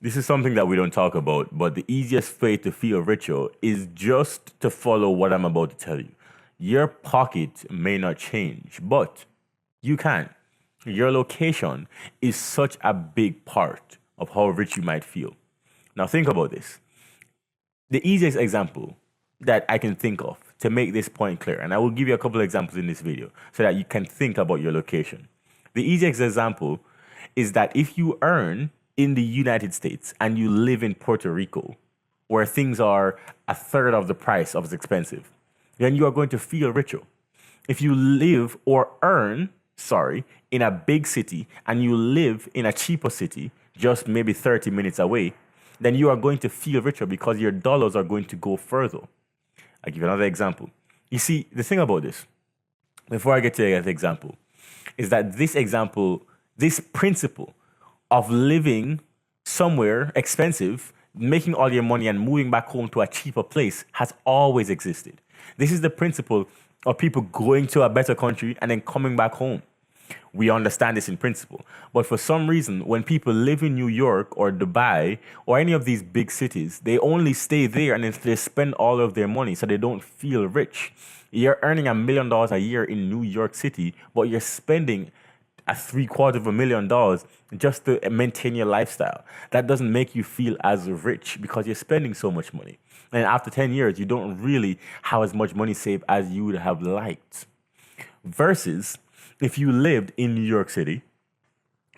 This is something that we don't talk about, but the easiest way to feel richer is just to follow what I'm about to tell you. Your pocket may not change, but you can. Your location is such a big part of how rich you might feel. Now, think about this. The easiest example that I can think of to make this point clear, and I will give you a couple of examples in this video so that you can think about your location. The easiest example is that if you earn in the United States and you live in Puerto Rico, where things are a third of the price of it's expensive, then you are going to feel richer. If you live or earn, in a big city and you live in a cheaper city, just maybe 30 minutes away, then you are going to feel richer because your dollars are going to go further. I'll give you another example. You see, the thing about this, before I get to the example, is that this principle of living somewhere expensive, making all your money and moving back home to a cheaper place has always existed. This is the principle of people going to a better country and then coming back home. We understand this in principle. But for some reason, when people live in New York or Dubai or any of these big cities, they only stay there and they spend all of their money so they don't feel rich. You're earning $1 million a year in New York City, but you're spending $750,000 just to maintain your lifestyle. That doesn't make you feel as rich because you're spending so much money. And after 10 years, you don't really have as much money saved as you would have liked. Versus if you lived in New York City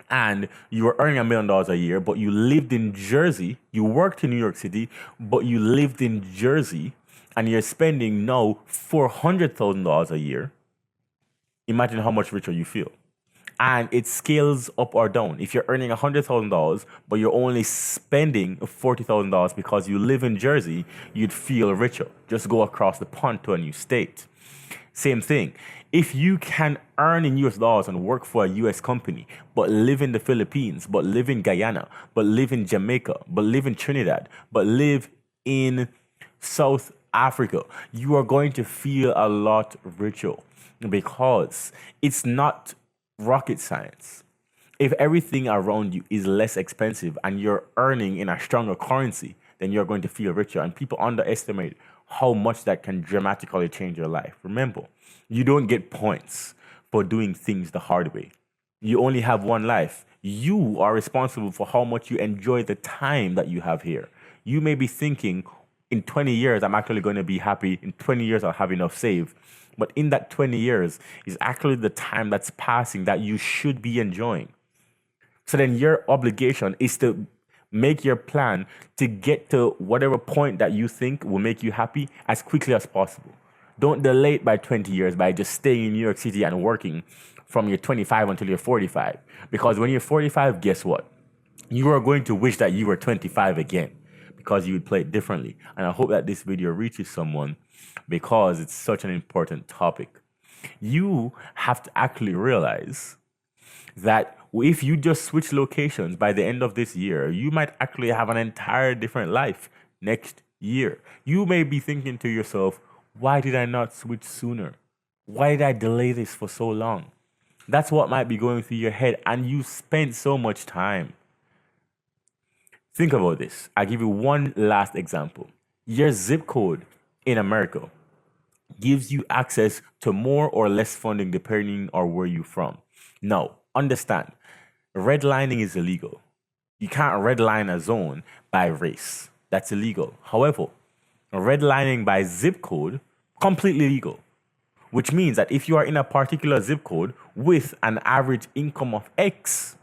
and you were earning $1 million a year, but you lived in Jersey, you worked in New York City, but you lived in Jersey and you're spending now $400,000 a year, imagine how much richer you feel. And it scales up or down. If you're earning $100,000, but you're only spending $40,000 because you live in Jersey, you'd feel richer. Just go across the pond to a new state. Same thing. If you can earn in US dollars and work for a US company, but live in the Philippines, but live in Guyana, but live in Jamaica, but live in Trinidad, but live in South Africa, you are going to feel a lot richer because it's not rocket science. If everything around you is less expensive and you're earning in a stronger currency, then you're going to feel richer. And people underestimate how much that can dramatically change your life. Remember, you don't get points for doing things the hard way. You only have one life. You are responsible for how much you enjoy the time that you have here. You may be thinking, in 20 years, I'm actually going to be happy. In 20 years, I'll have enough saved. But in that 20 years is actually the time that's passing that you should be enjoying. So then your obligation is to make your plan to get to whatever point that you think will make you happy as quickly as possible. Don't delay it by 20 years by just staying in New York City and working from your 25 until you're 45. Because when you're 45, guess what? You are going to wish that you were 25 again because you would play it differently. And I hope that this video reaches someone because it's such an important topic. You have to actually realize that if you just switch locations by the end of this year, you might actually have an entire different life next year. You may be thinking to yourself, why did I not switch sooner? Why did I delay this for so long? That's what might be going through your head, and you spent so much time. Think about this. I'll give you one last example. Your zip code in America gives you access to more or less funding depending on where you're from. Now, understand, redlining is illegal. You can't redline a zone by race. That's illegal. However, redlining by zip code, completely legal. Which means that if you are in a particular zip code with an average income of X,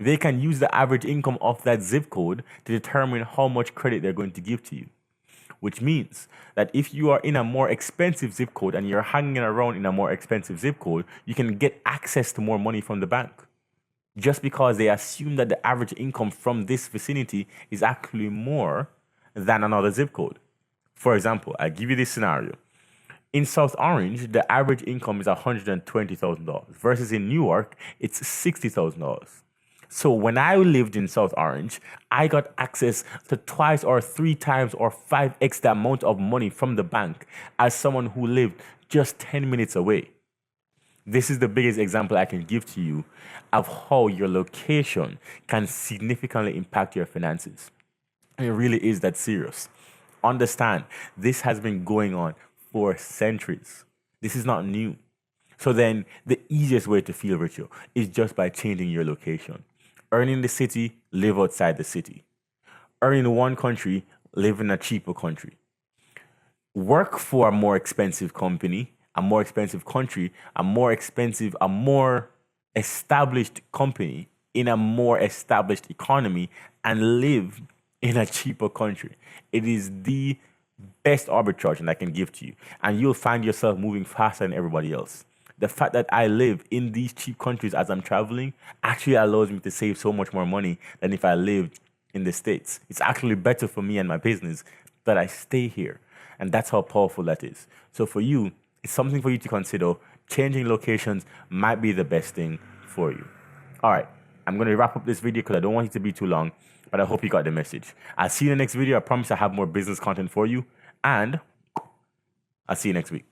they can use the average income of that zip code to determine how much credit they're going to give to you. Which means that if you are in a more expensive zip code and you're hanging around in a more expensive zip code, you can get access to more money from the bank. Just because they assume that the average income from this vicinity is actually more than another zip code. For example, I'll give you this scenario. In South Orange, the average income is $120,000 versus in Newark, it's $60,000. So when I lived in South Orange, I got access to twice or three times or 5x the amount of money from the bank as someone who lived just 10 minutes away. This is the biggest example I can give to you of how your location can significantly impact your finances. It really is that serious. Understand, this has been going on for centuries. This is not new. So then, the easiest way to feel richer is just by changing your location. Earn in the city, live outside the city. Earn in one country, live in a cheaper country. Work for a more expensive company, a more expensive country, a more established company in a more established economy, and live in a cheaper country. It is the best arbitrage that I can give to you. And you'll find yourself moving faster than everybody else. The fact that I live in these cheap countries as I'm traveling actually allows me to save so much more money than if I lived in the States. It's actually better for me and my business that I stay here. And that's how powerful that is. So for you, it's something for you to consider. Changing locations might be the best thing for you. All right, I'm going to wrap up this video because I don't want it to be too long, but I hope you got the message. I'll see you in the next video. I promise I have more business content for you, and I'll see you next week.